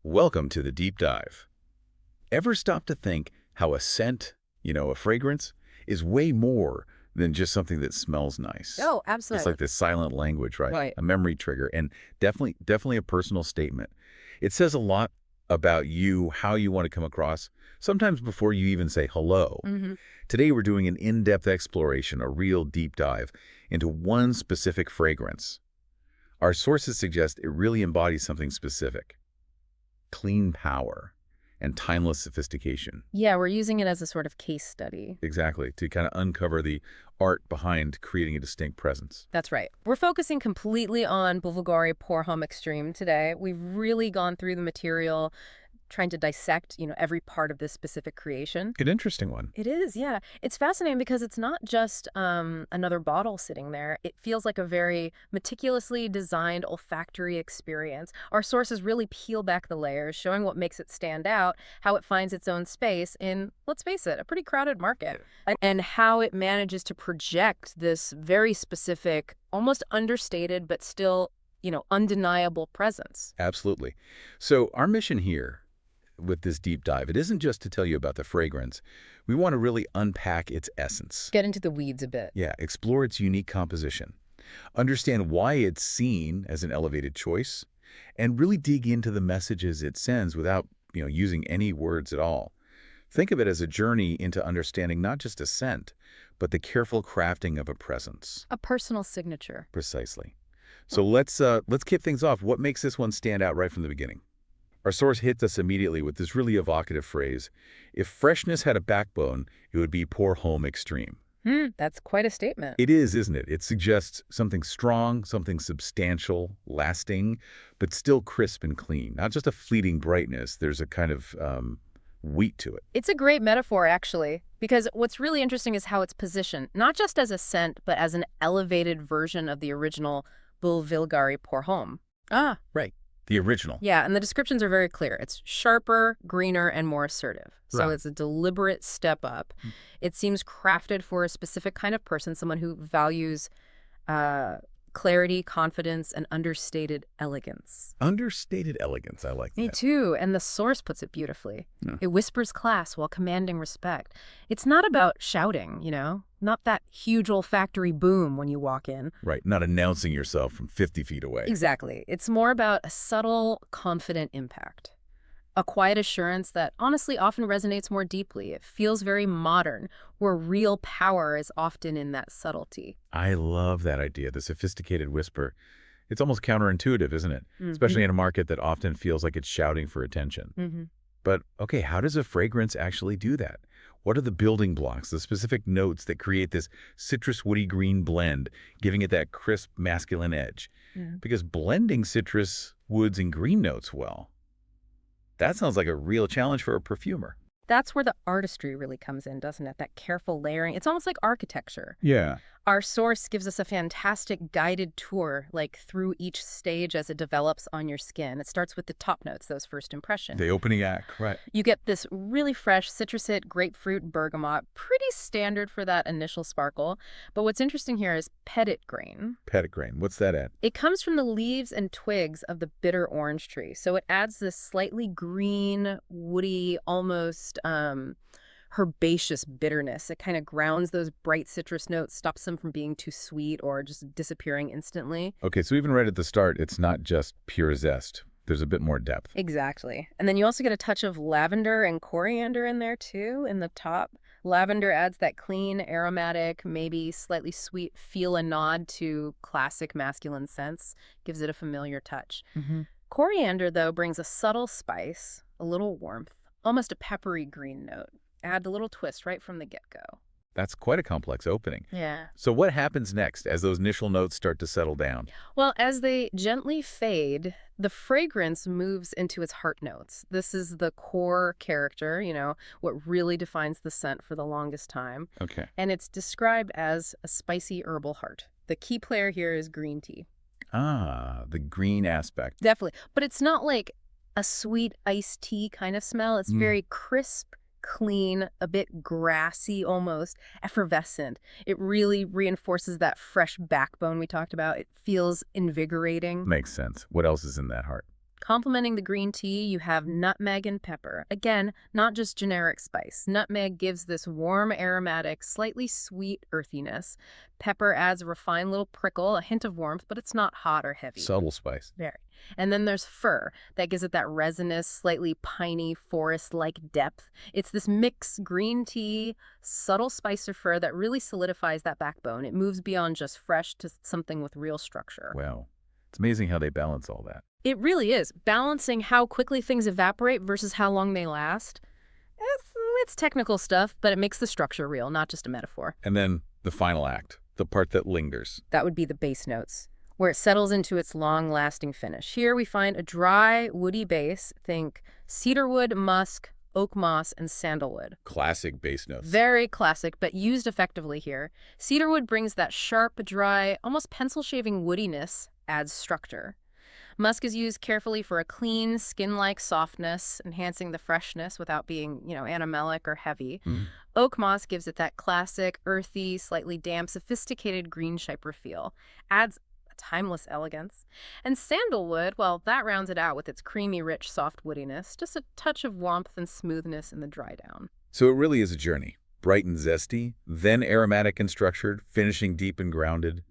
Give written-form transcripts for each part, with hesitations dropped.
Welcome to the deep dive. Ever stop to think how a scent, a fragrance, is way more than just something that smells nice? Oh, It's absolutely. like this silent language, right? Right. A memory trigger, and definitely a personal statement. It says a lot about you, how you want to come across, sometimes before you even say hello. Hmm. Today we're doing an in-depth exploration, a real deep dive into one specific fragrance. Our sources suggest it really embodies something specific: clean power and timeless sophistication. Yeah, we're using it as a sort of case study. Exactly, to kind of uncover the art behind creating a distinct presence. That's right. We're focusing completely on Bvlgari Homme Extreme today. We've really gone through the material, trying to dissect, every part of this specific creation. An interesting one. It is, yeah. It's fascinating because it's not just another bottle sitting there. It feels like a very meticulously designed olfactory experience. Our sources really peel back the layers, showing what makes it stand out, how it finds its own space in, let's face it, a pretty crowded market, and how it manages to project this very specific, almost understated, but still, undeniable presence. Absolutely. So our mission here with this deep dive, it isn't just to tell you about the fragrance. We want to really unpack its essence. Get into the weeds a bit. Yeah, explore its unique composition, understand why it's seen as an elevated choice, and really dig into the messages it sends without, using any words at all. Think of it as a journey into understanding not just a scent, but the careful crafting of a presence. A personal signature. Precisely. So let's kick things off. What makes this one stand out right from the beginning? Our source hits us immediately with this really evocative phrase: if freshness had a backbone, it would be Pour Homme Extreme. That's quite a statement. It is, isn't it? It suggests something strong, something substantial, lasting, but still crisp and clean. Not just a fleeting brightness. There's a kind of wheat to it. It's a great metaphor, actually, because what's really interesting is how it's positioned, not just as a scent, but as an elevated version of the original Bvlgari Pour Homme. Ah, Right. The original. yeah, and the descriptions are very clear. It's sharper, greener, and more assertive. So Right. it's a deliberate step up. It seems crafted for a specific kind of person, someone who values clarity, confidence, and understated elegance. Understated elegance. I like Me that. too, and the source puts it beautifully. Yeah. It whispers class while commanding respect. It's not about shouting, not that huge olfactory boom when you walk in. Right. Not announcing yourself from 50 feet away. Exactly. It's more about a subtle, confident impact. A quiet assurance that honestly often resonates more deeply. It feels very modern, where real power is often in that subtlety. I love that idea, the sophisticated whisper. It's almost counterintuitive, isn't it? Especially in a market that often feels like it's shouting for attention. Mm-hmm. But, okay, how does a fragrance actually do that? What are the building blocks, the specific notes that create this citrus woody green blend, giving it that crisp masculine edge? Yeah. Because blending citrus, woods, and green notes well, that sounds like a real challenge for a perfumer. That's where the artistry really comes in, doesn't it? That careful layering. It's almost like architecture. Yeah. Our source gives us a fantastic guided tour, like through each stage as it develops on your skin. It starts with the top notes, those first impressions. The opening act, right. You get this really fresh citrus hit, grapefruit, bergamot, pretty standard for that initial sparkle. But what's interesting here is petit grain. Petit grain, what's that at? It comes from the leaves and twigs of the bitter orange tree. So it adds this slightly green, woody, almost herbaceous bitterness. It kind of grounds those bright citrus notes, stops them from being too sweet or just disappearing instantly. Okay, so even right at the start, it's not just pure zest. There's a bit more depth. Exactly. And then you also get a touch of lavender and coriander in there too, in the top. Lavender adds that clean, aromatic, maybe slightly sweet feel and nod to classic masculine scents, gives it a familiar touch. Coriander, though, brings a subtle spice, a little warmth, almost a peppery green note. Add a little twist right from the get-go. That's quite a complex opening. Yeah. So what happens next as those initial notes start to settle down? Well, as they gently fade, the fragrance moves into its heart notes. This is the core character, what really defines the scent for the longest time. Okay. And it's described as a spicy herbal heart. The key player here is green tea. Ah, the green aspect. Definitely. But it's not like a sweet iced tea kind of smell. It's very crisp, clean, a bit grassy almost, effervescent. It really reinforces that fresh backbone we talked about. It feels invigorating. Makes sense. What else is in that heart? Complementing the green tea, you have nutmeg and pepper. Again, not just generic spice. Nutmeg gives this warm, aromatic, slightly sweet earthiness. Pepper adds a refined little prickle, a hint of warmth, but it's not hot or heavy. Subtle spice. Very. And then there's fir that gives it that resinous, slightly piney, forest-like depth. It's this mix green tea, subtle spice of fir that really solidifies that backbone. It moves beyond just fresh to something with real structure. Wow. It's amazing how they balance all that. It really is. Balancing how quickly things evaporate versus how long they last. It's technical stuff, but it makes the structure real, not just a metaphor. And then the final act, the part that lingers. That would be the base notes, where it settles into its long-lasting finish. Here we find a dry, woody base. Think cedarwood, musk, oak moss, and sandalwood. Classic base notes. Very classic, but used effectively here. Cedarwood brings that sharp, dry, almost pencil-shaving woodiness, adds structure. Musk is used carefully for a clean, skin-like softness, enhancing the freshness without being, animalic or heavy. Oak moss gives it that classic, earthy, slightly damp, sophisticated green chypre feel. Adds a timeless elegance. And sandalwood, well, that rounds it out with its creamy, rich, soft woodiness. Just a touch of warmth and smoothness in the dry down. So it really is a journey. Bright and zesty, then aromatic and structured, finishing deep and grounded.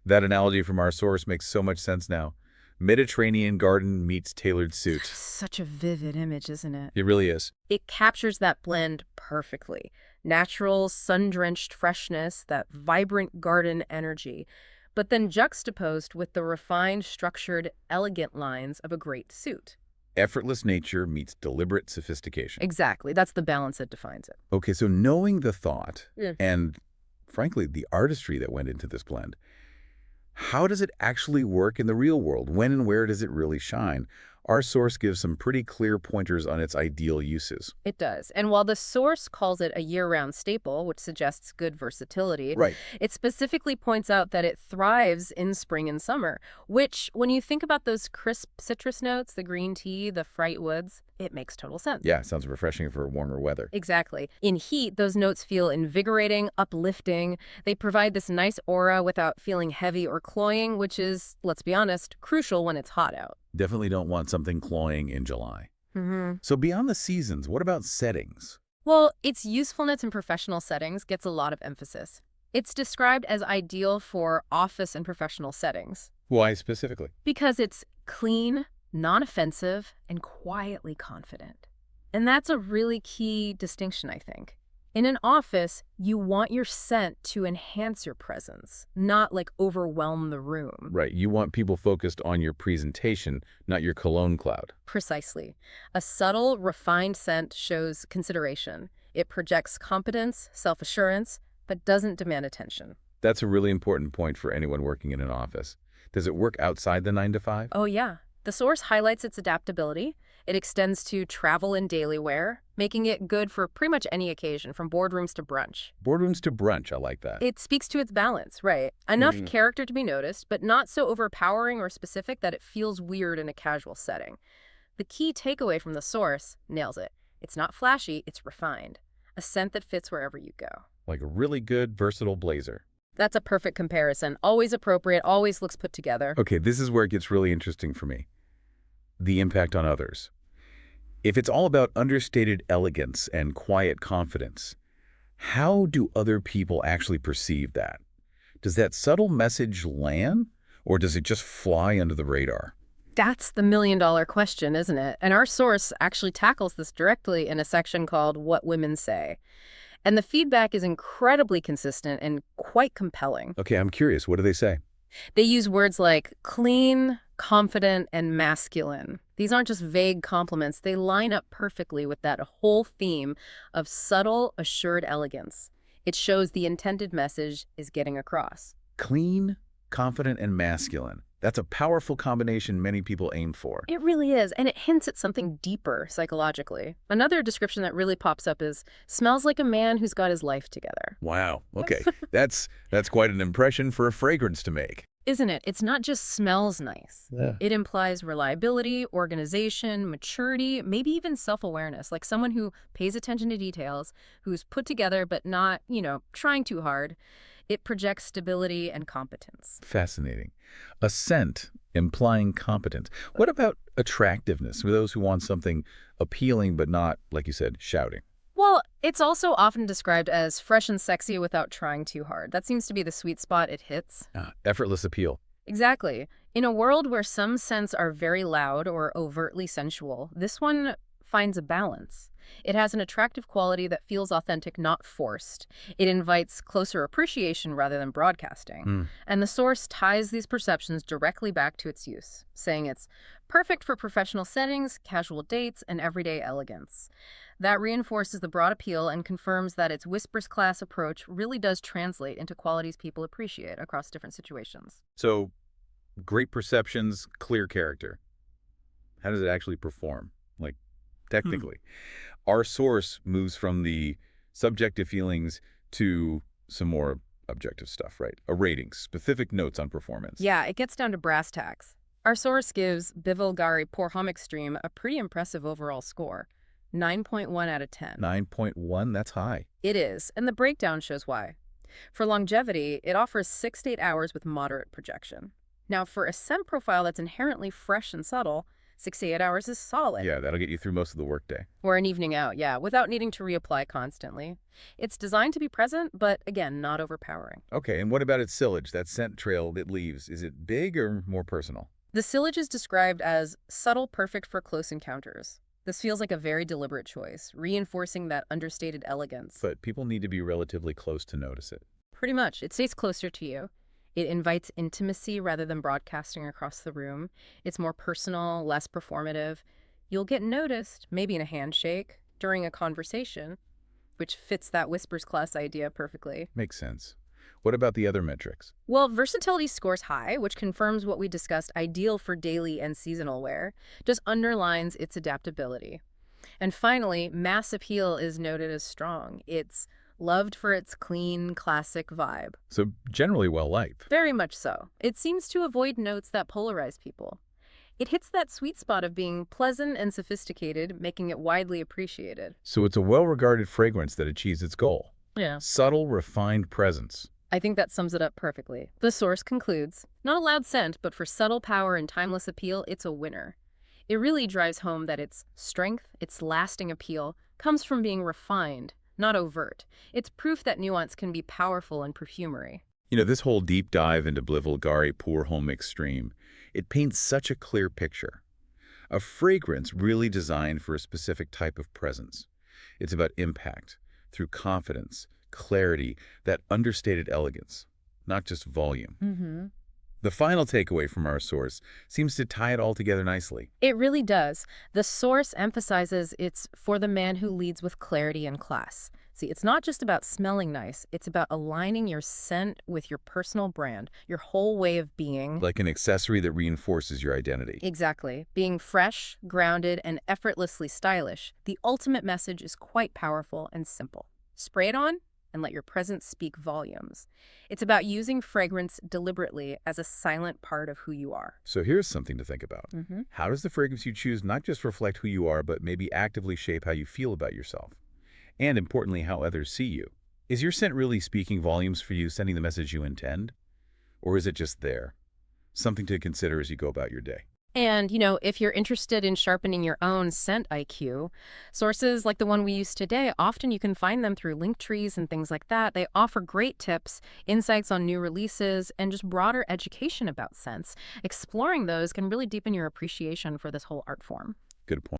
That analogy from our source makes so much sense now. Mediterranean garden meets tailored suit. Such a vivid image, isn't it? It really is. It captures that blend perfectly. Natural, sun-drenched freshness, that vibrant garden energy, but then juxtaposed with the refined, structured, elegant lines of a great suit. Effortless nature meets deliberate sophistication. Exactly. That's the balance that defines it. Okay, so knowing the thought and, frankly, the artistry that went into this blend, how does it actually work in the real world? When and where does it really shine? Our source gives some pretty clear pointers on its ideal uses. It does. And while the source calls it a year-round staple, which suggests good versatility, Right. it specifically points out that it thrives in spring and summer, which, when you think about those crisp citrus notes, the green tea, the fright woods, it makes total sense. Yeah, sounds refreshing for warmer weather. Exactly. In heat, those notes feel invigorating, uplifting. They provide this nice aura without feeling heavy or cloying, which is, let's be honest, crucial when it's hot out. Definitely don't want something cloying in July. Mm-hmm. So beyond the seasons, what about settings? Well, its usefulness in professional settings gets a lot of emphasis. It's described as ideal for office and professional settings. Why specifically? Because it's clean, non-offensive, and quietly confident. And that's a really key distinction, I think. In an office, you want your scent to enhance your presence, not overwhelm the room. Right, you want people focused on your presentation, not your cologne cloud. Precisely. A subtle, refined scent shows consideration. It projects competence, self-assurance, but doesn't demand attention. That's a really important point for anyone working in an office. Does it work outside the 9 to 5? Oh, yeah. The source highlights its adaptability. It extends to travel and daily wear, making it good for pretty much any occasion, from boardrooms to brunch. Boardrooms to brunch, I like that. It speaks to its balance, right? Enough character to be noticed, but not so overpowering or specific that it feels weird in a casual setting. The key takeaway from the source nails it. It's not flashy, it's refined. A scent that fits wherever you go. Like a really good, versatile blazer. That's a perfect comparison. Always appropriate, always looks put together. Okay, this is where it gets really interesting for me. The impact on others. If it's all about understated elegance and quiet confidence, how do other people actually perceive that? Does that subtle message land, or does it just fly under the radar? That's the million-dollar question, isn't it? And our source actually tackles this directly in a section called What Women Say. And the feedback is incredibly consistent and quite compelling. Okay, I'm curious. What do they say? They use words like clean, confident, and masculine. These aren't just vague compliments. They line up perfectly with that whole theme of subtle, assured elegance. It shows the intended message is getting across. Clean, confident, and masculine. That's a powerful combination many people aim for. It really is, and it hints at something deeper psychologically. Another description that really pops up is, smells like a man who's got his life together. Wow. Okay. That's quite an impression for a fragrance to make. Isn't it? It's not just smells nice. Yeah. It implies reliability, organization, maturity, maybe even self-awareness, like someone who pays attention to details, who's put together but not, trying too hard. It projects stability and competence. Fascinating. A scent, implying competence. What about attractiveness for those who want something appealing but not, like you said, shouting? Well, it's also often described as fresh and sexy without trying too hard. That seems to be the sweet spot it hits. Effortless appeal. Exactly. In a world where some scents are very loud or overtly sensual, this one finds a balance. It has an attractive quality that feels authentic, not forced. It invites closer appreciation rather than broadcasting. And the source ties these perceptions directly back to its use, saying it's perfect for professional settings, casual dates, and everyday elegance. That reinforces the broad appeal and confirms that its whispers class approach really does translate into qualities people appreciate across different situations. So, great perceptions, clear character. How does it actually perform? Like, technically. Our source moves from the subjective feelings to some more objective stuff, right? A rating, specific notes on performance. Yeah, it gets down to brass tacks. Our source gives Bvlgari Homme Extrême a pretty impressive overall score, 9.1 out of 10. 9.1, that's high. It is, and the breakdown shows why. For longevity, it offers 6 to 8 hours with moderate projection. Now, for a scent profile that's inherently fresh and subtle, 6 to 8 hours is solid. Yeah, that'll get you through most of the workday. Or an evening out, yeah, without needing to reapply constantly. It's designed to be present, but again, not overpowering. Okay, and what about its sillage, that scent trail it leaves? Is it big or more personal? The sillage is described as subtle, perfect for close encounters. This feels like a very deliberate choice, reinforcing that understated elegance. But people need to be relatively close to notice it. Pretty much. It stays closer to you. It invites intimacy rather than broadcasting across the room. It's more personal, less performative. You'll get noticed, maybe in a handshake, during a conversation, which fits that whispers class idea perfectly. Makes sense. What about the other metrics? Well, versatility scores high, which confirms what we discussed, ideal for daily and seasonal wear, just underlines its adaptability. And finally, mass appeal is noted as strong. It's loved for its clean, classic vibe. So generally well-liked. Very much so. It seems to avoid notes that polarize people. It hits that sweet spot of being pleasant and sophisticated, making it widely appreciated. So it's a well-regarded fragrance that achieves its goal. Yeah. Subtle, refined presence. I think that sums it up perfectly. The source concludes, not a loud scent, but for subtle power and timeless appeal, it's a winner. It really drives home that its strength, its lasting appeal, comes from being refined, not overt. It's proof that nuance can be powerful in perfumery. You know, this whole deep dive into Bvlgari Pour Homme Extrême, it paints such a clear picture. A fragrance really designed for a specific type of presence. It's about impact, through confidence, clarity, that understated elegance, not just volume. The final takeaway from our source seems to tie it all together nicely. It really does. The source emphasizes it's for the man who leads with clarity and class. See, it's not just about smelling nice. It's about aligning your scent with your personal brand, your whole way of being. Like an accessory that reinforces your identity. Exactly. Being fresh, grounded, and effortlessly stylish. The ultimate message is quite powerful and simple. Spray it on and let your presence speak volumes. It's about using fragrance deliberately as a silent part of who you are. So here's something to think about. How does the fragrance you choose not just reflect who you are, but maybe actively shape how you feel about yourself? And importantly, how others see you. Is your scent really speaking volumes for you, sending the message you intend? Or is it just there? Something to consider as you go about your day. And, if you're interested in sharpening your own scent IQ, sources like the one we use today, often you can find them through link trees and things like that. They offer great tips, insights on new releases, and just broader education about scents. Exploring those can really deepen your appreciation for this whole art form. Good point.